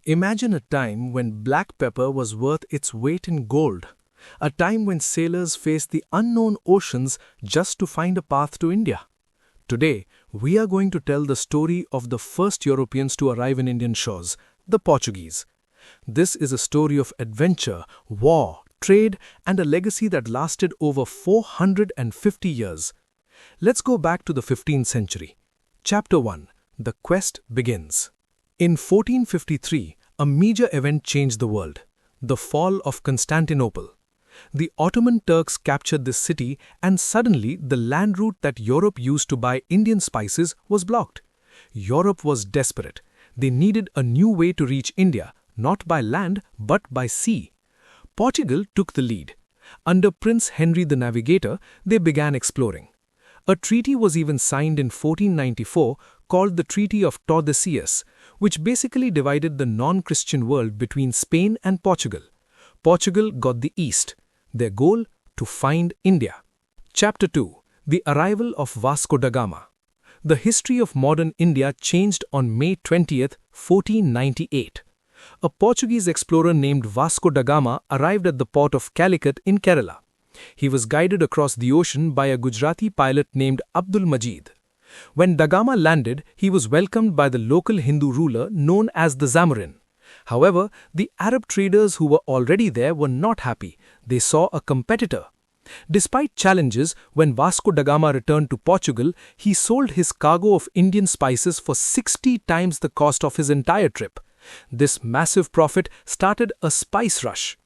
Imagine a time when black pepper was worth its weight in gold. A time when sailors faced the unknown oceans just to find a path to India. Today, we are going to tell the story of the first Europeans to arrive in Indian shores, the Portuguese. This is a story of adventure, war, trade, and a legacy that lasted over 450 years. Let's go back to the 15th century. Chapter 1. The Quest begins. In 1453, a major event changed the world: the fall of Constantinople. The Ottoman Turks captured this city, and suddenly the land route that Europe used to buy Indian spices was blocked. Europe was desperate. They needed a new way to reach India, not by land but by sea. Portugal took the lead. Under Prince Henry the Navigator, they began exploring. A treaty was even signed in 1494 called the Treaty of Tordesillas, which basically divided the non-Christian world between Spain and Portugal. Portugal got the east. Their goal? To find India. Chapter 2. The Arrival of Vasco da Gama. The history of modern India changed on May 20th, 1498. A Portuguese explorer named Vasco da Gama arrived at the port of Calicut in Kerala. He was guided across the ocean by a Gujarati pilot named Abdul Majid. When da Gama landed, he was welcomed by the local Hindu ruler known as the Zamorin. However, the Arab traders who were already there were not happy. They saw a competitor. Despite challenges, when Vasco da Gama returned to Portugal, he sold his cargo of Indian spices for 60 times the cost of his entire trip. This massive profit started a spice rush.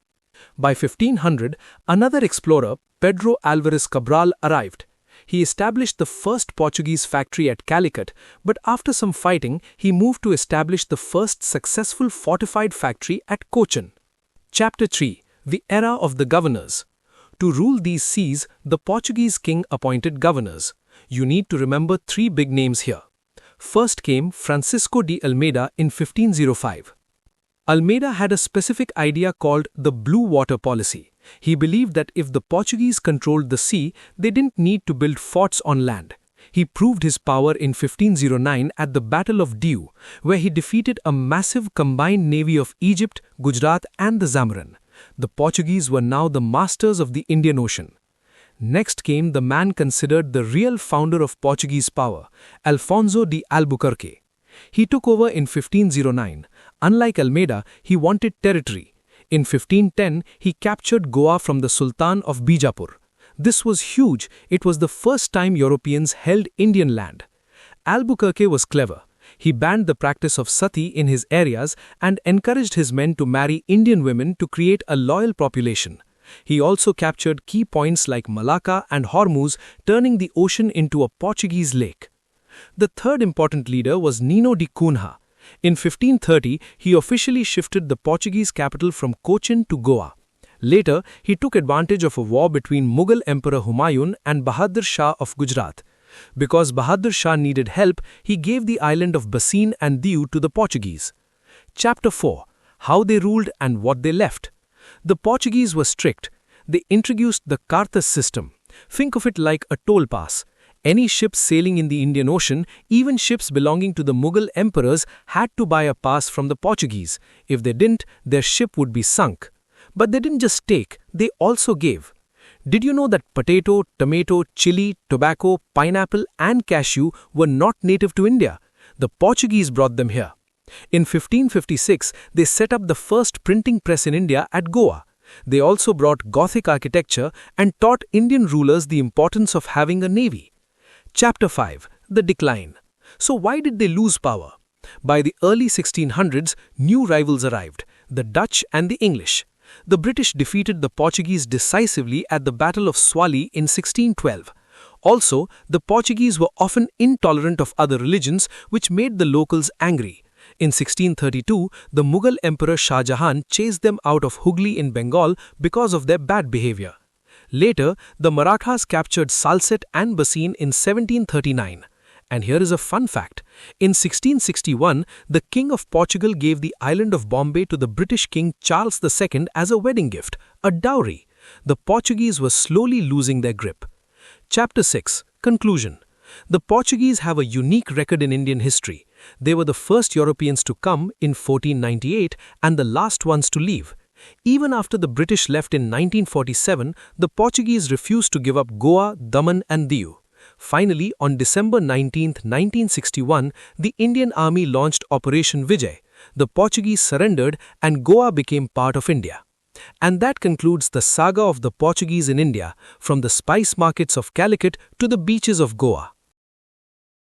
By 1500, another explorer, Pedro Álvares Cabral, arrived. He established the first Portuguese factory at Calicut, but after some fighting, he moved to establish the first successful fortified factory at Cochin. Chapter 3. The Era of the Governors. To rule these seas, the Portuguese king appointed governors. You need to remember three big names here. First came Francisco de Almeida in 1505. Almeida had a specific idea called the Blue Water Policy. He believed that if the Portuguese controlled the sea, they didn't need to build forts on land. He proved his power in 1509 at the Battle of Diu, where he defeated a massive combined navy of Egypt, Gujarat, and the Zamorin. The Portuguese were now the masters of the Indian Ocean. Next came the man considered the real founder of Portuguese power, Alfonso de Albuquerque. He took over in 1509. Unlike Almeida, he wanted territory. In 1510, he captured Goa from the Sultan of Bijapur. This was huge. It was the first time Europeans held Indian land. Albuquerque was clever. He banned the practice of sati in his areas and encouraged his men to marry Indian women to create a loyal population. He also captured key points like Malacca and Hormuz, turning the ocean into a Portuguese lake. The third important leader was Nino de Cunha. In 1530, he officially shifted the Portuguese capital from Cochin to Goa. Later, he took advantage of a war between Mughal Emperor Humayun and Bahadur Shah of Gujarat. Because Bahadur Shah needed help, he gave the island of Bassein and Diu to the Portuguese. Chapter 4. How they ruled and what they left. The Portuguese were strict. They introduced the cartas system. Think of it like a toll pass. Any ship sailing in the Indian Ocean, even ships belonging to the Mughal emperors, had to buy a pass from the Portuguese. If they didn't, their ship would be sunk. But they didn't just take, they also gave. Did you know that potato, tomato, chili, tobacco, pineapple, and cashew were not native to India? The Portuguese brought them here. In 1556, they set up the first printing press in India at Goa. They also brought Gothic architecture and taught Indian rulers the importance of having a navy. Chapter 5. The Decline. So why did they lose power? By the early 1600s, new rivals arrived, the Dutch and the English. The British defeated the Portuguese decisively at the Battle of Swali in 1612. Also, the Portuguese were often intolerant of other religions, which made the locals angry. In 1632, the Mughal Emperor Shah Jahan chased them out of Hooghly in Bengal because of their bad behavior. Later, the Marathas captured Salsette and Bassein in 1739. And here is a fun fact. In 1661, the King of Portugal gave the island of Bombay to the British King Charles II as a wedding gift, a dowry. The Portuguese were slowly losing their grip. Chapter 6. Conclusion. The Portuguese have a unique record in Indian history. They were the first Europeans to come in 1498 and the last ones to leave. Even after the British left in 1947, the Portuguese refused to give up Goa, Daman and Diu. Finally, on December 19, 1961, the Indian Army launched Operation Vijay. The Portuguese surrendered and Goa became part of India. And that concludes the saga of the Portuguese in India, from the spice markets of Calicut to the beaches of Goa.